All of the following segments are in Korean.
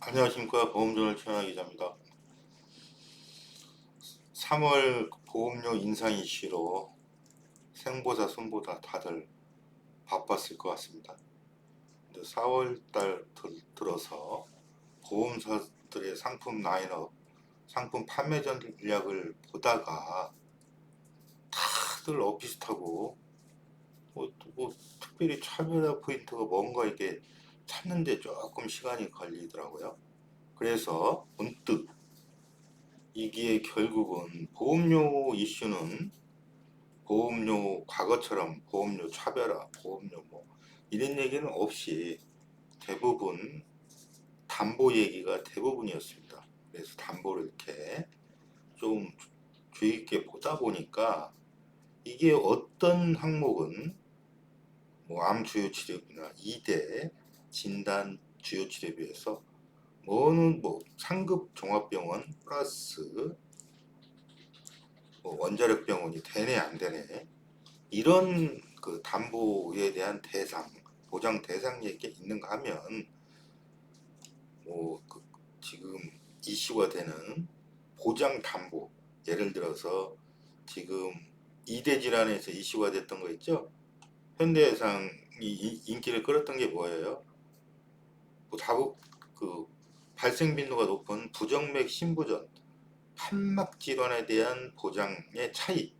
안녕하십니까. 보험조널 최현아 기자입니다. 3월 보험료 인상 이슈로 생보다 손보다 다들 바빴을 것 같습니다. 근데 4월 달 들어서 보험사들의 상품 라인업, 상품 판매 전략을 보다가 다들 비슷하고 뭐 특별히 차별화 포인트가 뭔가 이게 찾는데 조금 시간이 걸리더라고요. 그래서 문득 이게 결국은 보험료 이슈는 보험료 과거처럼 보험료 차별화, 보험료 뭐 이런 얘기는 없이 대부분 담보 얘기가 대부분이었습니다. 그래서 담보를 이렇게 좀 주의 깊게 보다 보니까 이게 어떤 항목은 뭐 암 주요 치료비나 2대 진단 주요 치료비에서 뭐는 뭐 상급 종합병원 플러스 뭐 원자력 병원이 되네 안 되네 이런 그 담보에 대한 대상, 보장 대상 얘기가 있는가 하면 뭐그 지금 이슈가 되는 보장 담보, 예를 들어서 지금 이대 질환에서 이슈가 됐던 거 있죠? 현대해상이 인기를 끌었던 게 뭐예요? 뭐 다국 그 발생 빈도가 높은 부정맥 신부전, 판막 질환에 대한 보장의 차이,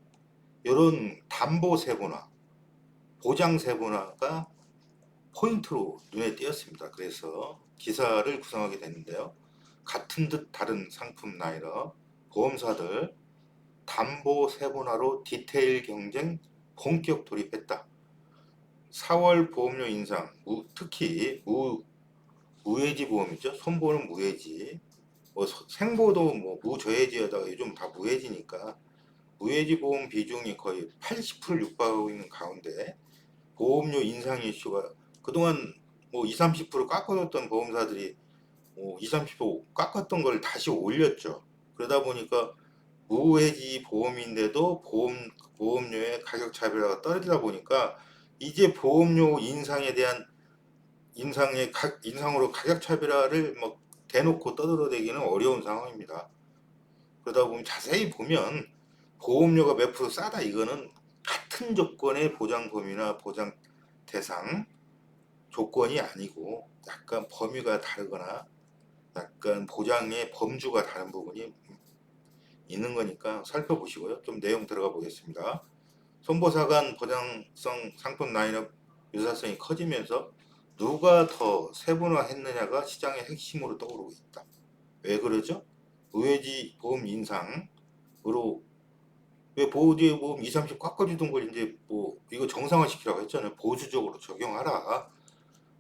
이런 담보 세분화, 보장 세분화가 포인트로 눈에 띄었습니다. 그래서 기사를 구성하게 됐는데요. 같은 듯 다른 상품 라인업, 보험사들 담보 세분화로 디테일 경쟁 본격 돌입했다. 4월 보험료 인상, 특히 무해지 보험이죠. 손보는 무해지, 뭐 생보도 뭐 무저해지에다가 요즘 다 무해지니까 무해지 보험 비중이 거의 80%를 육박하고 있는 가운데 보험료 인상 이슈가 그동안 뭐 2, 30% 깎아줬던 보험사들이 뭐 2, 30% 깎았던 걸 다시 올렸죠. 그러다 보니까 무해지 보험인데도 보험료의 가격 차별화가 떨어지다 보니까 이제 보험료 인상에 대한 인상으로 가격 차별화를 뭐 대놓고 떠들어대기는 어려운 상황입니다. 그러다 보면 자세히 보면 보험료가 몇 프로 싸다 이거는 같은 조건의 보장 범위나 보장 대상 조건이 아니고 약간 범위가 다르거나 약간 보장의 범주가 다른 부분이 있는 거니까 살펴보시고요. 좀 내용 들어가 보겠습니다. 손보사 간 보장성 상품 라인업 유사성이 커지면서 누가 더 세분화했느냐가 시장의 핵심으로 떠오르고 있다. 왜 그러죠? 의외지 보험 인상으로 왜 보호지 보험 2, 30 깎아주던 걸 이제 뭐 이거 정상화 시키라고 했잖아요. 보수적으로 적용하라.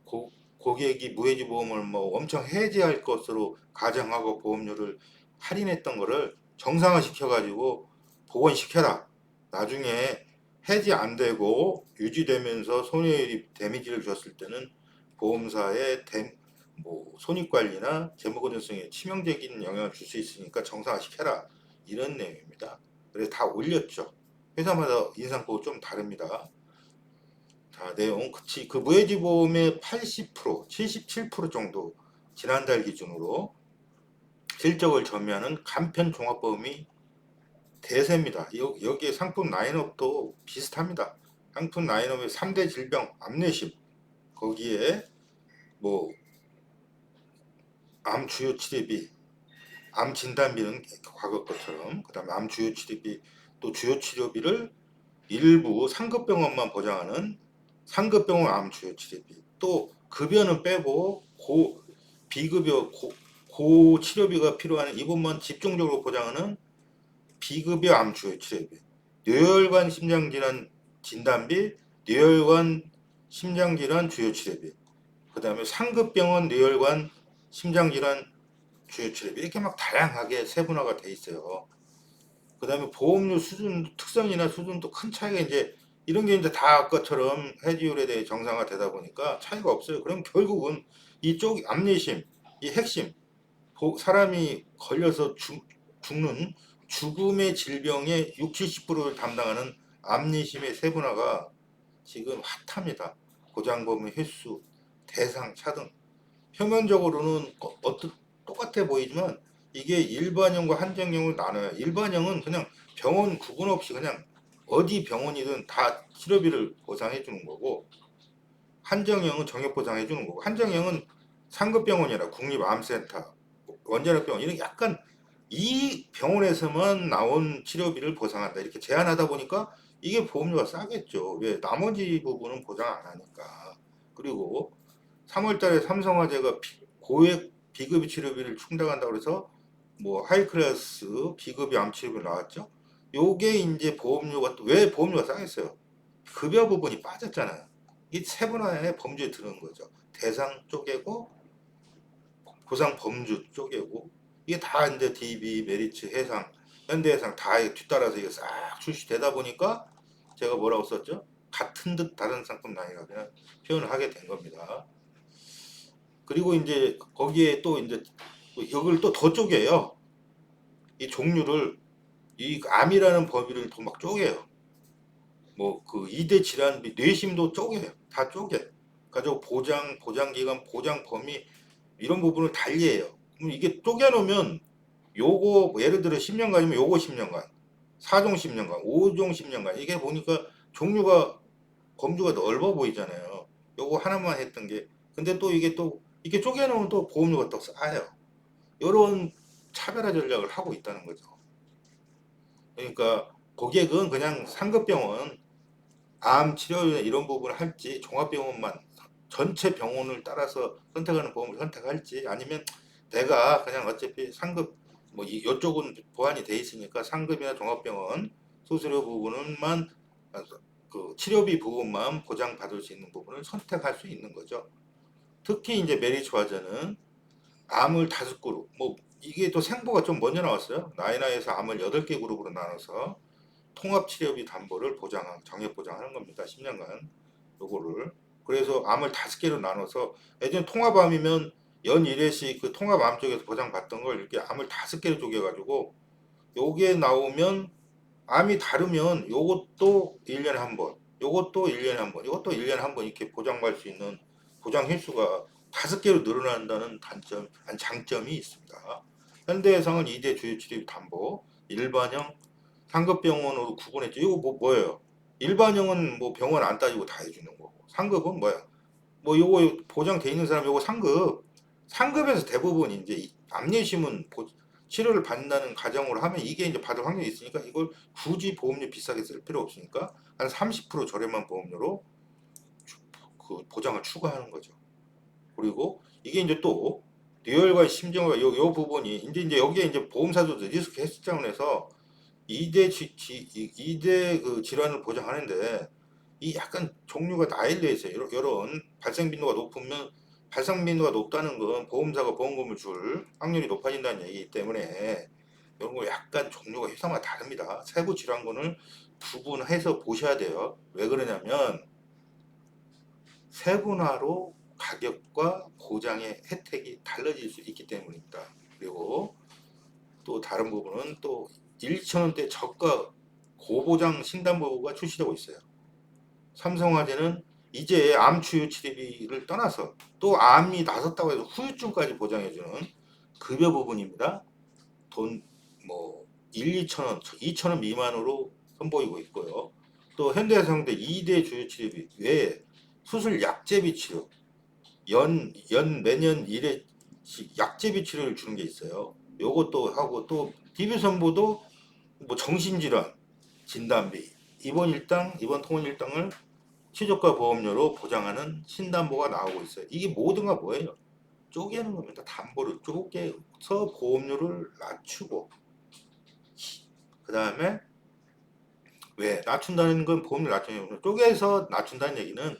고, 고객이 무해지 보험을 뭐 엄청 해지할 것으로 가정하고 보험료를 할인했던 거를 정상화 시켜가지고 복원시켜라. 나중에 해지 안 되고 유지되면서 손해율이 데미지를 줬을 때는 보험사의 뭐 손익관리나 재무건전성에 치명적인 영향을 줄 수 있으니까 정상화 시켜라. 이런 내용입니다. 그래서 다 올렸죠. 회사마다 인상폭 좀 다릅니다. 자, 내용. 그 무해지보험의 80%, 77% 정도 지난달 기준으로 실적을 점유하는 간편 종합보험이 대세입니다. 여기에 상품 라인업도 비슷합니다. 상품 라인업의 3대 질병, 암내심, 거기에 뭐 암 주요 치료비, 암 진단비는 과거 것처럼, 그 다음에 암 주요 치료비, 또 주요 치료비를 일부 상급병원만 보장하는 상급병원 암 주요 치료비, 또 급여는 빼고 비급여 고 치료비가 필요한 이분만 집중적으로 보장하는 비급여 암 주요 치료비, 뇌혈관 심장질환 진단비, 뇌혈관 심장질환 주요 치료비, 그 다음에 상급병원 뇌혈관 심장질환 주요 치료비, 이렇게 막 다양하게 세분화가 돼 있어요. 그 다음에 보험료 수준 특성이나 수준도 큰 차이가 이제 이런 게 이제 다 아까처럼 해지율에 대해 정상화 되다 보니까 차이가 없어요. 그럼 결국은 이쪽 암내심, 이 핵심, 사람이 걸려서 죽는 죽음의 질병의 6, 70%를 담당하는 암내심의 세분화가 지금 핫합니다. 보장범위 횟수, 대상, 차등. 표면적으로는 똑같아 보이지만 이게 일반형과 한정형을 나눠요. 일반형은 그냥 병원 구분 없이 그냥 어디 병원이든 다 치료비를 보상해 주는 거고, 한정형은 정액 보상해 주는 거고, 한정형은 상급병원이라 국립암센터, 원자력병원 이런 약간 이 병원에서만 나온 치료비를 보상한다 이렇게 제한하다 보니까 이게 보험료가 싸겠죠. 왜? 나머지 부분은 보장 안 하니까. 그리고 3월달에 삼성화재가 고액 비급여 치료비를 충당한다고 그래서 뭐 하이클래스 비급여 암 치료비 나왔죠. 요게 이제 보험료가 또 왜 보험료가 싸겠어요? 급여 부분이 빠졌잖아요. 이 세분화의 범주에 드는 거죠. 대상 쪼개고 보상 범주 쪼개고 이게 다 이제 DB, 메리츠, 해상, 현대해상 다 뒤따라서 이게 싹 출시되다 보니까 제가 뭐라고 썼죠? 같은 듯 다른 상품 라인이라 그냥 표현을 하게 된 겁니다. 그리고 이제 거기에 또 이제 이걸 또 더 쪼개요. 이 종류를 이 암이라는 범위를 더 막 쪼개요. 뭐 그 2대 질환비 뇌심도 쪼개요. 다 쪼개. 가지고 보장 기간, 보장 범위 이런 부분을 달리해요. 그럼 이게 쪼개놓으면 요거 뭐 예를 들어 10년간이면 요거 10년간, 4종 10년간, 5종 10년간 이게 보니까 종류가 범주가 넓어 보이잖아요. 요거 하나만 했던 게 근데 또 이게 쪼개놓으면 또 보험료가 또 싸요. 요런 차별화 전략을 하고 있다는 거죠. 그러니까 고객은 그냥 상급병원 암 치료나 이런 부분을 할지 종합병원만 전체 병원을 따라서 선택하는 보험을 선택할지 아니면 내가 그냥 어차피 상급 뭐 이쪽은 보완이 돼 있으니까 상급이나 종합병원 수수료 부분만 그 치료비 부분만 보장받을 수 있는 부분을 선택할 수 있는 거죠. 특히 이제 메리츠 화재는 암을 5그룹 뭐 이게 또 생보가 좀 먼저 나왔어요. 나이나에서 암을 8개 그룹으로 나눠서 통합치료비 담보를 정액 보장하는 겁니다. 10년간 요거를. 그래서 암을 5개로 나눠서 예전 통합암이면 연 1회씩 그 통합암 쪽에서 보장받던 걸 이렇게 암을 5개로 쪼개가지고 요게 나오면 암이 다르면 요것도 1년에 한 번, 요것도 1년에 한 번, 요것도 1년에 한 번 이렇게 보장받을 수 있는 보장 횟수가 5개로 늘어난다는 장점이 있습니다. 현대해상은 2대 주요 치료 담보, 일반형, 상급병원으로 구분했죠. 이거 뭐예요? 일반형은 뭐 병원 안 따지고 다 해주는 거고, 상급은 뭐야? 뭐 요거 보장돼 있는 사람 요거 상급. 상급에서 대부분 이제 암내심은 치료를 받는다는 가정으로 하면 이게 이제 받을 확률이 있으니까 이걸 굳이 보험료 비싸게 쓸 필요 없으니까 한 30% 저렴한 보험료로 그 보장을 추가하는 거죠. 그리고 이게 이제 또 리얼과 심정과 요 부분이 이제 여기에 이제 보험사들도 리스크 헬스 차원에서 2대 그 질환을 보장하는데 이 약간 종류가 나일려 있어요. 이런 발생 빈도가 높으면 발생 빈도가 높다는 건 보험사가 보험금을 줄 확률이 높아진다는 얘기이기 때문에 이런 거 약간 종류가 회사마다 다릅니다. 세부 질환군을 구분해서 보셔야 돼요. 왜 그러냐면 세분화로 가격과 보장의 혜택이 달라질 수 있기 때문입니다. 그리고 또 다른 부분은 또 1,000원대 저가 고보장 신담보가 출시되고 있어요. 삼성화재는 이제 암 치유 치료비를 떠나서 또 암이 나섰다고 해서 후유증까지 보장해주는 급여 부분입니다. 돈 뭐 1, 2천원, 2천원 미만으로 선보이고 있고요. 또 현대해상대 2대 주요 치료비 외에 수술 약제비 치료, 매년 1회씩 약제비 치료를 주는 게 있어요. 요것도 하고 또 DB선보도 뭐 정신질환 진단비, 입원 통원 일당을 치료과 보험료로 보장하는 신담보가 나오고 있어요. 이게 모두가 뭐예요? 쪼개는 겁니다. 담보를 쪼개서 보험료를 낮추고 그 다음에 왜 낮춘다는 건 보험료 낮추는 거죠. 쪼개서 낮춘다는 얘기는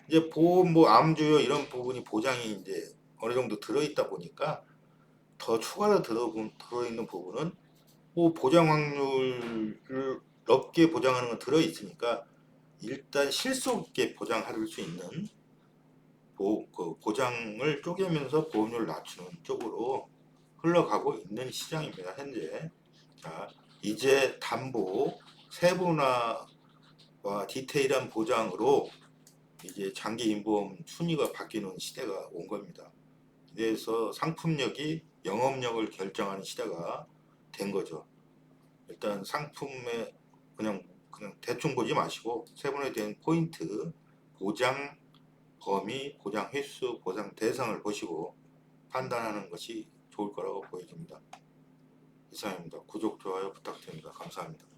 이제 보험 뭐 암주요 이런 부분이 보장이 이제 어느 정도 들어있다 보니까 더 추가로 들어있는 부분은 뭐 보장 확률을 높게 보장하는 건 들어있으니까 일단 실속 있게 보장할 수 있는 그 보장을 쪼개면서 보험료를 낮추는 쪽으로 흘러가고 있는 시장입니다. 현재. 자, 이제 담보 세분화와 디테일한 보장으로 이제 장기 임보험 순위가 바뀌는 시대가 온 겁니다. 대해서 상품력이 영업력을 결정하는 시대가 된 거죠. 일단 상품에 그냥 대충 보지 마시고 세분화된 포인트, 보장 범위, 보장 횟수, 보장 대상을 보시고 판단하는 것이 좋을 거라고 보여집니다. 이상입니다. 구독, 좋아요 부탁드립니다. 감사합니다.